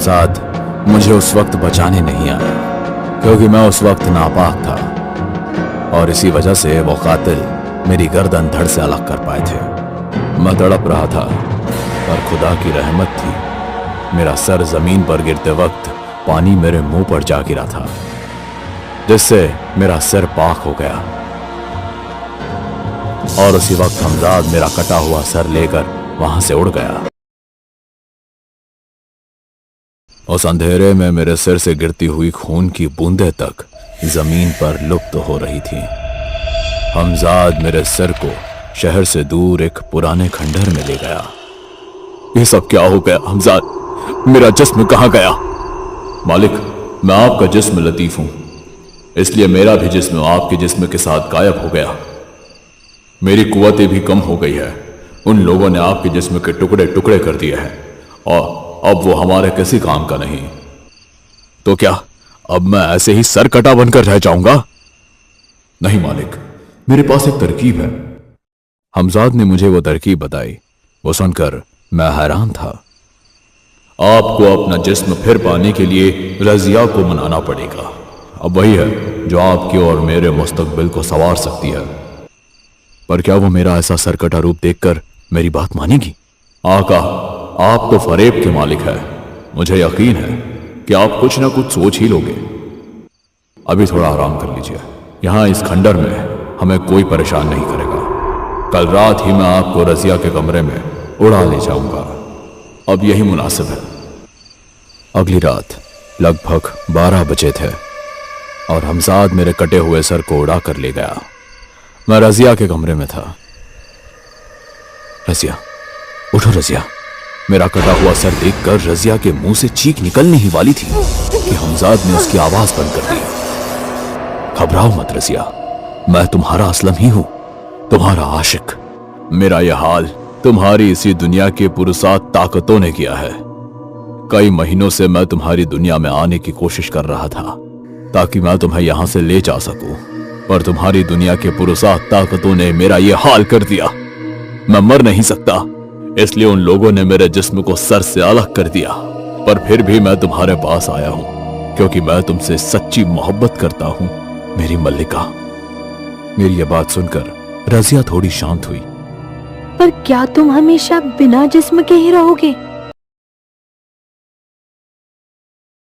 हमजाद मुझे उस वक्त बचाने नहीं आया, क्योंकि मैं उस वक्त नापाक था और इसी वजह से वो कातिल मेरी गर्दन धड़ से अलग कर पाए थे। मैं तड़प रहा था, पर खुदा की रहमत थी, मेरा सर जमीन पर गिरते वक्त पानी मेरे मुंह पर जा गिरा था, जिससे मेरा सिर पाक हो गया। और उसी वक्त हमजाद मेरा कटा हुआ सर लेकर वहां से उड़ गया। उस अंधेरे में मेरे सिर से गिरती हुई खून की बूंदें तक जमीन पर लुप्त हो रही थीं। हमजाद मेरे सिर को शहर से दूर एक पुराने खंडहर में ले गया। ये सब क्या हो गया हमजाद? मेरा जिस्म कहां गया? मालिक, मैं आपका जिस्म लतीफ हूं, इसलिए मेरा भी जिस्म आपके जिस्म के साथ गायब हो गया। मेरी कुव्वतें भी कम हो गई है। उन लोगों ने आपके जिस्म के टुकड़े टुकड़े कर दिए हैं और अब वो हमारे किसी काम का नहीं। तो क्या अब मैं ऐसे ही सर कटा बनकर रह जाऊंगा? नहीं मालिक, मेरे पास एक तरकीब है। हमजाद ने मुझे वो तरकीब बताई। वो सुनकर मैं हैरान था। आपको अपना जिस्म फिर पाने के लिए रजिया को मनाना पड़ेगा। अब वही है जो आपके और मेरे मुस्तकबिल को संवार सकती है। पर क्या वो मेरा ऐसा सरकटा रूप देखकर मेरी बात मानेगी? आका, आप तो फरेब के मालिक हैं। मुझे यकीन है कि आप कुछ ना कुछ सोच ही लोगे। अभी थोड़ा आराम कर लीजिए। यहां इस खंडर में हमें कोई परेशान नहीं करेगा। कल रात ही मैं आपको रजिया के कमरे में उड़ा ले जाऊंगा। अब यही मुनासिब है। अगली रात लगभग 12 बजे थे और हमजाद मेरे कटे हुए सर को उड़ा कर ले गया। मैं रजिया के कमरे में था। रजिया, उठो रजिया। मेरा कटा हुआ सर देखकर रजिया के मुंह से चीख निकलने ही वाली थी कि हमजाद ने उसकी आवाज बंद कर दी। घबराओ मत रजिया, मैं तुम्हारा असलम ही हूं, तुम्हारा आशिक। मेरा यह हाल तुम्हारी इसी दुनिया के पुरसात ताकतों ने किया है। कई महीनों से मैं तुम्हारी दुनिया में आने की कोशिश कर रहा था ताकि मैं तुम्हें यहां से ले जा सकूं, पर तुम्हारी दुनिया के पुरसात ताकतों ने मेरा यह हाल कर दिया। मैं मर नहीं सकता, इसलिए उन लोगों ने मेरे जिस्म को सर से अलग कर दिया। पर फिर भी मैं तुम्हारे पास आया हूं क्योंकि मैं तुमसे सच्ची मोहब्बत करता हूं, मेरी मल्लिका। मेरी यह बात सुनकर रजिया थोड़ी शांत हुई। पर क्या तुम हमेशा बिना जिस्म के ही रहोगे?